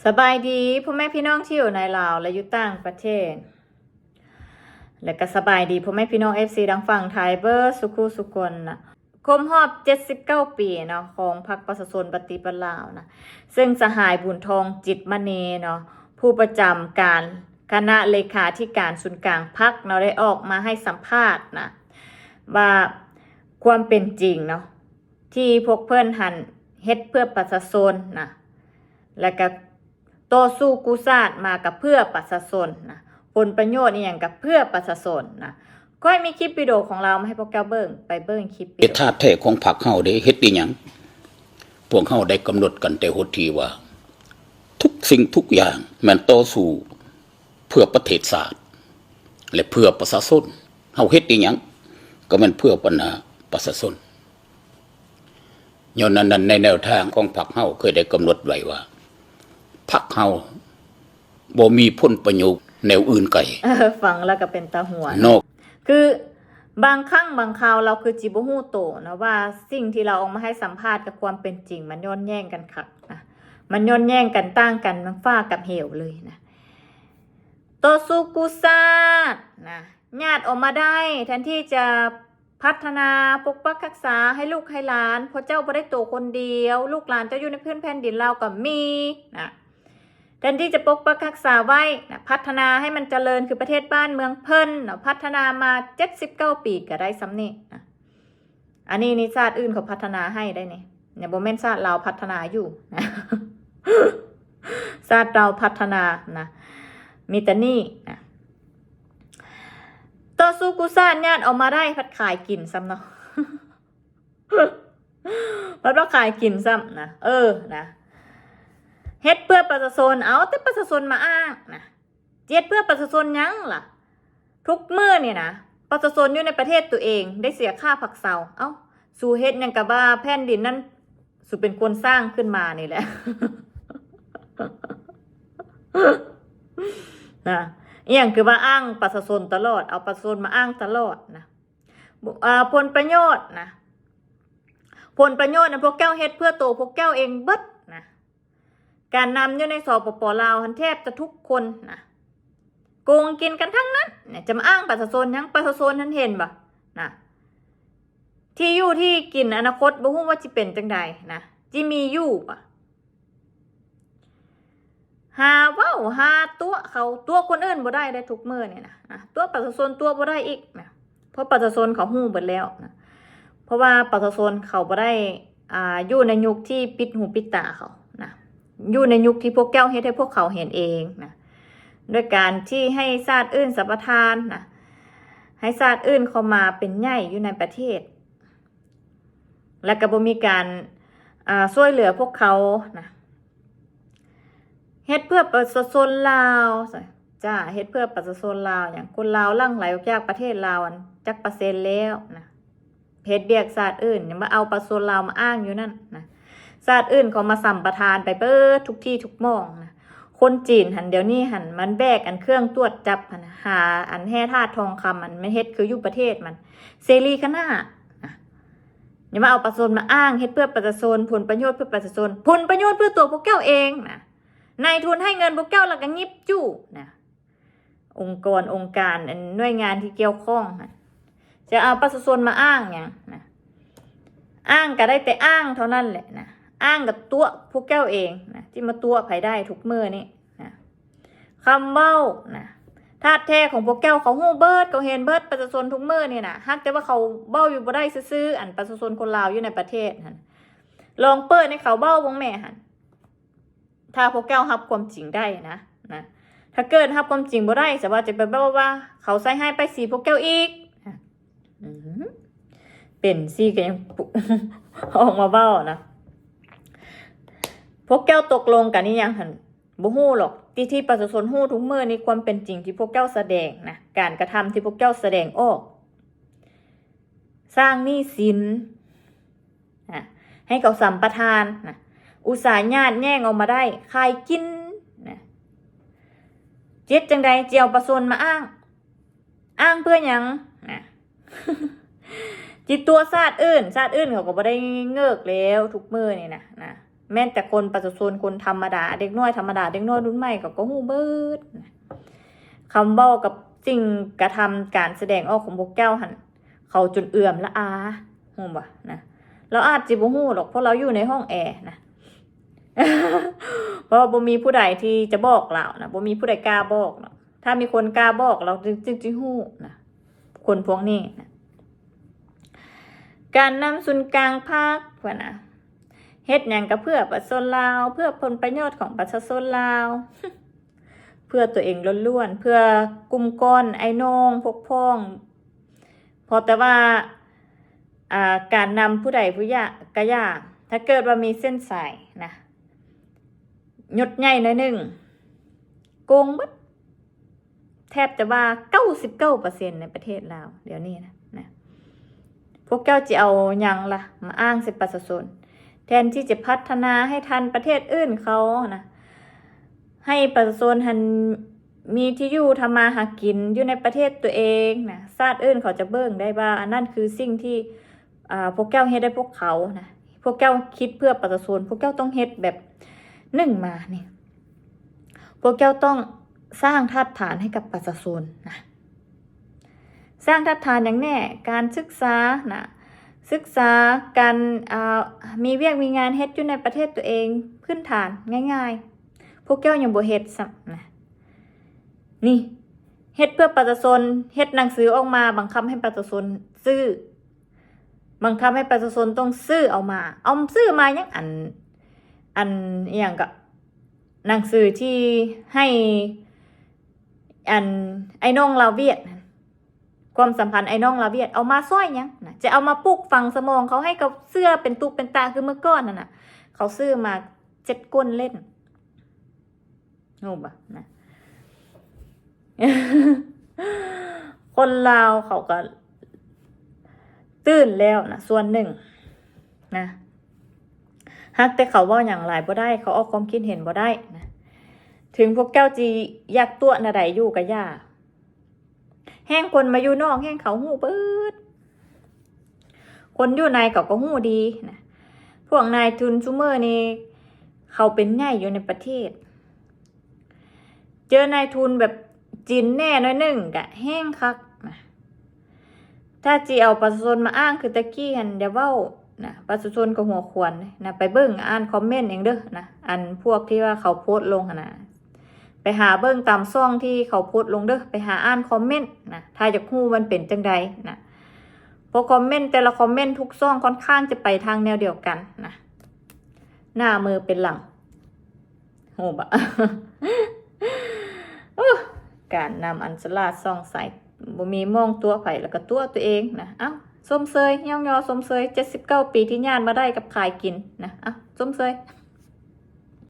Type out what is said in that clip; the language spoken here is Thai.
สบายดีพ่อแม่พี่น้องที่อยู่ในลาวและอยู่ต่างประเทศและก็สบายดีพ่อแม่พี่น้อง FC ดังฝั่งไทยเบอร์สุขุสุคนนะครบรอบ79ปีเนาะของพรรคประชาชนปฏิบัติลาวนะซึ่งสหายบุญทองจิตมณีเนาะผู้ประจำการคณะเลขาธิการศูนย์กลางพรรคเนาะได้ออกมาให้สัมภาษณ์นะว่าความเป็นจริงเนาะที่พวกเพื่อนหันเฮ็ดเพื่อประชาชนนะและก็ต่อสู้กู้ชาติมากับเพื่อประชาชนนะผลประโยชน์นี่อย่างกับเพื่อประชาชนนะก็มีคลิปวิดีโอของเรามาให้พวกแกเบิ่งไปเบิ่งคลิปวิดีโอ ธาตุแท้ของพรรคเฮาได้เฮ็ดอีหยังพวกเฮาได้กำหนดกันแต่หดทีว่าทุกสิ่งทุกอย่างมันต่อสู้เพื่อประเทศชาติและเพื่อประชาชนเฮาเฮ็ดอีหยังก็มันเพื่อปัญหาประชาชนย้อนนั้นในแนวทางของพรรคเฮาเคยได้กำหนดไว้ว่าพรรคเฮาบ่มีผลประโยชน์แนวอื่นไกล ฟังแล้วก็เป็นตาหัวน อก คือบางครั้งบางคราวเราคือจิบ่ฮู้โตนะว่าสิ่งที่เราออกมาให้สัมภาษณ์กับความเป็นจริงมันย้อนแย้งกันคักนะมันย้อนแย้งกันต่างกันมันฟ้ากับเหวเลยนะต่อสู้กู้ชาตินะญาติออกมาได้แทนที่จะพัฒนาปกปักรักษาให้ลูกให้หลานเพราะเจ้าบ่ได้โตคนเดียวลูกหลานเจ้าอยู่ในพื้นแผ่นดินเราก็มีนะแทนที่จะปกปักรักษาไว้นะพัฒนาให้มันเจริญคือประเทศบ้านเมืองเพิ่นนะพัฒนามา79ปีก็ได้สำนี้นะอันนี้ชาติอื่นเขาพัฒนาให้ได้เนี่ยบ่แม่นชาติเราพัฒนาอยู่นะ ชาติเราพัฒนานะมีแต่นี่นะต่อสู้กู้ชาติญาติออกมาได้พัดขายกินซ้ำเนาะ พัดว่าขายกินซ้ำนะนะเฮ็ดเพื่อประชาชนเอาแต่ประชาชนมาอ้างนะเจ็ดเพื่อประชาชนยังล่ะทุกมื้อเนี่ยนะประชาชนอยู่ในประเทศตัวเองได้เสียค่าผักเซาสู่เฮ็ดหยังกะว่าแผ่นดินนั้นสู่เป็นคนสร้างขึ้นมานี่แหละ นะอีหยังคือว่าอ้างประชาชนตลอดเอาประชาชนมาอ้างตลอดนะผลประโยชน์นะผลประโยชน์นะพวกแก้วเฮ็ดเพื่อโตพวกแก้วเองเบิดนะการนำอยู่ในสปป.ลาวแทบจะทุกคนนะโกงกินกันทั้งนั้นเนี่ยจะมาอ้างประชาชนทั้งประชาชนนั้นเห็นบ่นะที่อยู่ที่กินอนาคตบ่ฮู้ว่าสิเป็นจังใดนะจิมีอยู่ป่ะหาเว้าหาตัวเขาตัวคนอื่นบ่ได้ทุกมื้อเนี่ยนะตัวประชาชนตัวบ่ได้อีกนะเพราะประชาชนเขาฮู้เบิดแล้วนะเพราะว่าประชาชนเขาบ่ได้อยู่ในยุคที่ปิดหูปิดตาเขานะอยู่ในยุคที่พวกแก้วเฮ็ดให้พวกเขาเห็นเองนะด้วยการที่ให้ชาติอื่นสัมปทานนะให้ชาติอื่นเข้ามาเป็นใหญ่อยู่ในประเทศและก็บ่มีการช่วยเหลือพวกเขานะเฮ็ดเพื่อประชาชนลาวจ้าเฮ็ดเพื่อประชาชนลาวอย่างคนลาวลั่งไหลออกจากประเทศลาวจักเปอร์เซ็นต์แล้วนะเฮ็ดเบียกชาติอื่นอย่ามาเอาประชาชนลาวมาอ้างอยู่นั่นนะชาติอื่นเขามาสัมปทานไปเบิดทุกที่ทุกหม่องนะคนจีนเดี๋ยวนี้มันแบกเครื่องตรวจจับหาแห่ธาตุทองคำมันเฮ็ดคืออยู่ประเทศมันเสรีขนาดอย่ามาเอาประชาชนมาอ้างเฮ็ดเพื่อประชาชนผลประโยชน์เพื่อประชาชนผลประโยชน์เพื่อตัวพวกแก้วเองนะนายทุนให้เงินพวกแก้วแล้วก็ยิบจู้นะองค์การหน่วยงานที่เกี่ยวข้องจะเอาประชาชนมาอ้างอย่างนะอ้างก็ได้แต่อ้างเท่านั้นแหละนะอ้างกับตัวพวกแก้วเองนะที่มาตัวไผได้ทุกมื้อนี่นะคำเว้านะธาตุแท้ของพวกแก้วเขาฮู้เบิดเขาเห็นเบิดประชาชนทุกมื้อนี่นะฮักแต่ว่าเขาเบ้าอยู่บ่ได้ซื่อๆประชาชนคนลาวอยู่ในประเทศลองเปิดให้เขาเบ้าบ่แม่ถ้าพวกแก้วรับความจริงได้นะถ้าเกิดรับความจริงบ่ได้แต่ว่าจะไปเบ้าว่าเขาใส่ให้ไปสีพวกแก้วอีกเป็นซี่ก็ยัง ออกมาเบ้านะพวกแก้วตกลงกันนี่ยังบ่ฮู้หรอกที่ประชาชนฮู้ทุกมื้อนี้ความเป็นจริงที่พวกแก้วแสดงนะการกระทำที่พวกแก้วแสดงออกสร้างหนี้สินให้เขาสัมปทานนะอุตสาหญาติแย่งออกมาได้ขายกินนะเจ็ดจังใดเจียวประชาชนมาอ้างเพื่อหยังนะ จิตตัวชาติอื่นเขาก็บ่ได้เงิกแล้วทุกมื้อนี่นะ แม้แต่คนประชาชนคนธรรมดาเด็กน้อยธรรมดาเด็กน้อยรุ่นใหม่ก็ฮู้เบิดคำเว้ากับสิ่งกระทำการแสดงออกของพวกเจ้าหันเขาจนเอื่อมละอาฮู้บ่นะเราอาจสิบ่ฮู้หรอกเพราะเราอยู่ในห้องแอร์นะ เพราะบ่มีผู้ใดที่จะบอกเรานะบ่มีผู้ใดกล้าบอกเนาะถ้ามีคนกล้าบอกเราจึงจะฮู้นะคนพวกนี้นะการนำศูนย์กลางภาคว่านะเฮ็ดหยังก็เพื่อประชาชนลาวเพื่อผลประโยชน์ของประชาชนลาว เพื่อตัวเองล้วนๆเพื่อกลุ่มก้อนไอ้น้องพวกพ้องพอแต่ว่าการนำผู้ใดผู้ยะกะยากถ้าเกิดว่ามีเส้นสายนะหยดใหญ่หน่อยหนึ่งโกงบัดแทบจะว่า 99% ในประเทศลาวเดี๋ยวนี้นะพวกเจ้าจะเอาหยังล่ะมาอ้างสิประชาชนแทนที่จะพัฒนาให้ทันประเทศอื่นเขานะให้ประชาชนทันมีที่อยู่ทำมาหากินอยู่ในประเทศตัวเองนะชาติอื่นเขาจะเบิ่งได้ว่าอันนั้นคือสิ่งที่พวกเจ้าเฮ็ดได้พวกเขานะพวกเจ้าคิดเพื่อประชาชนพวกเจ้าต้องเฮ็ดแบบหนึ่งมานี่พวกเจ้าต้องสร้างธาตุฐานให้กับประชาชนนะสร้างธาตุฐานอย่างแน่การศึกษานะศึกษาการมีเวียกมีงานเฮ็ดอยู่ในประเทศตัวเองพื้นฐานง่ายๆพวกเจ้ายังบ่เฮ็ดซ้ำนะนี่เฮ็ดเพื่อประชาชนเฮ็ดหนังสือออกมาบังคับให้ประชาชนซื้อบังคับให้ประชาชนต้องซื้อเอาซื้อมายังอันอย่างกับหนังสือที่ให้ไอ้น้องลาวเวียดความสัมพันธ์ไอ้น้องลาวเวียดเอามาซ้อยยังนะจะเอามาปลุกฝังสมองเขาให้กับเสื้อเป็นตุเป็นตาคือเมื่อก่อนน่ะเขาซื้อมา7ก้นเล่นโง่บ่นะ คนลาวเขาก็ตื่นแล้วนะส่วนหนึ่งนะฮักแต่เขาว่าอย่างไรบ่ได้เขาออกความคิดเห็นบ่ได้นะถึงพวกเจ้าจีอยากตัวน่ะใดอยู่กับย่าแห้งคนมาอยู่นอกแห้งเขาหู้เบิดคนอยู่ในเขาก็หู้ดีนะพวกนายทุนซูเมอร์นี่เขาเป็นใหญ่อยู่ในประเทศเจอนายทุนแบบจีนแน่น้อยหนึ่งกะแห้งคักนะถ้าจีเอาประชาชนมาอ้างคือตะกี้หันเดี๋ยวเว้านะประชาชนก็หัวขวนนะไปเบิ่งอ่านคอมเมนต์เองเด้อนะอันพวกที่ว่าเขาโพสต์ลงนะไปหาเบิ่งตามซ่องที่เขาโพสต์ลงเด้อไปหาอ่านคอมเมนต์นะถ้าอยากรู้มันเป็นจังใดนะเพราะคอมเมนต์แต่ละคอมเมนต์ทุกซ่องค่อนข้างจะไปทางแนวเดียวกันนะหน้ามือเป็นหลังโหบะ การนำอันสลาดซ่องใส่บ่มีมองตัวไผแล้วก็ตัวเองนะเอ้าสมเสยย่องยอสมเสย79 ปีที่ย่านมาได้กับขายกินนะเอ้าสมเสย